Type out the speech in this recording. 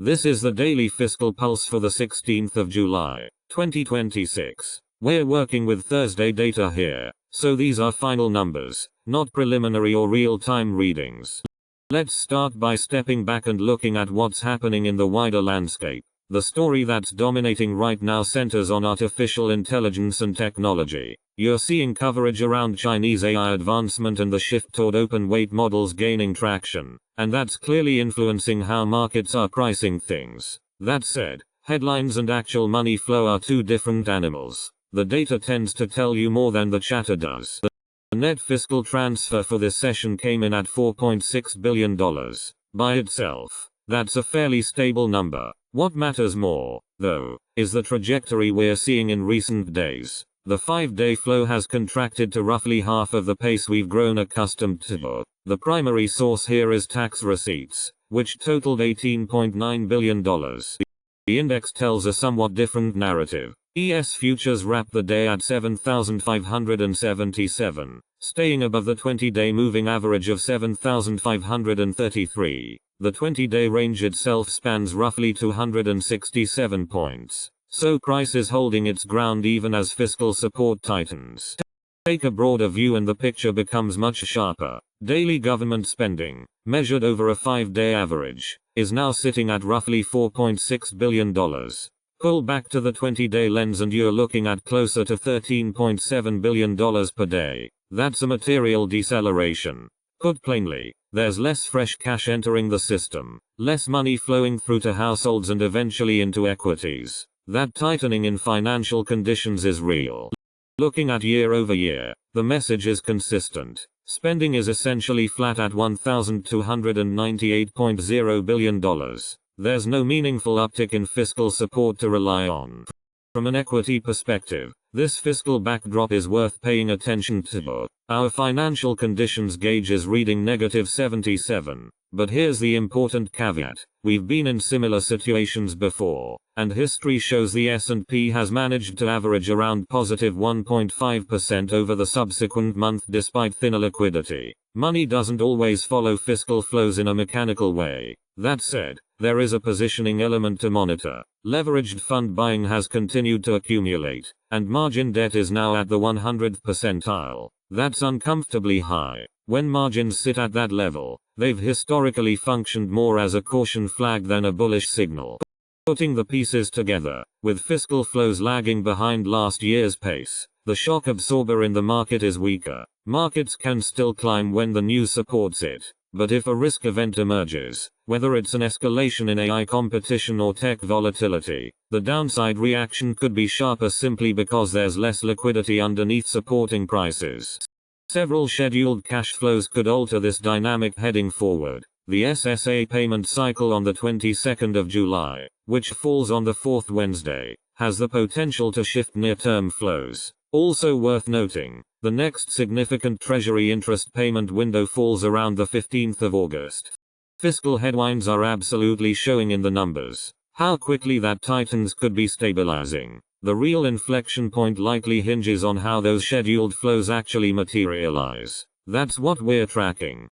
This is the daily fiscal pulse for the 16th of July, 2026. We're working with Thursday data here, so these are final numbers, not preliminary or real-time readings. Let's start by stepping back and looking at what's happening in the wider landscape. The story that's dominating right now centers on artificial intelligence and technology. You're seeing coverage around Chinese AI advancement and the shift toward open weight models gaining traction, and that's clearly influencing how markets are pricing things. That said, headlines and actual money flow are two different animals. The data tends to tell you more than the chatter does. The net fiscal transfer for this session came in at $4.6 billion. By itself, that's a fairly stable number. What matters more, though, is the trajectory we're seeing in recent days. The 5-day flow has contracted to roughly half of the pace we've grown accustomed to. The primary source here is tax receipts, which totaled $18.9 billion. The index tells a somewhat different narrative. ES futures wrapped the day at 7,577, staying above the 20-day moving average of 7,533. The 20-day range itself spans roughly 267 points, so price is holding its ground even as fiscal support tightens. Take a broader view and the picture becomes much sharper. Daily government spending, measured over a 5-day average, is now sitting at roughly $4.6 billion. Pull back to the 20-day lens and you're looking at closer to $13.7 billion per day. That's a material deceleration. Put plainly, there's less fresh cash entering the system, less money flowing through to households and eventually into equities. That tightening in financial conditions is real. Looking at year over year, the message is consistent. Spending is essentially flat at $1,298.0 billion. There's no meaningful uptick in fiscal support to rely on. From an equity perspective, this fiscal backdrop is worth paying attention to. Our financial conditions gauge is reading -77, but here's the important caveat. We've been in similar situations before, and history shows the S&P has managed to average around positive 1.5% over the subsequent month despite thinner liquidity. Money doesn't always follow fiscal flows in a mechanical way. That said, there is a positioning element to monitor. Leveraged fund buying has continued to accumulate, and margin debt is now at the 100th percentile. That's uncomfortably high. When margins sit at that level, they've historically functioned more as a caution flag than a bullish signal. Putting the pieces together, with fiscal flows lagging behind last year's pace, the shock absorber in the market is weaker. Markets can still climb when the news supports it, but if a risk event emerges, whether it's an escalation in AI competition or tech volatility, the downside reaction could be sharper simply because there's less liquidity underneath supporting prices. Several scheduled cash flows could alter this dynamic heading forward. The SSA payment cycle on the 22nd of July, which falls on the fourth Wednesday, has the potential to shift near-term flows. Also worth noting, the next significant Treasury interest payment window falls around the 15th of August. Fiscal headwinds are absolutely showing in the numbers. How quickly that tightens could be stabilizing. The real inflection point likely hinges on how those scheduled flows actually materialize. That's what we're tracking.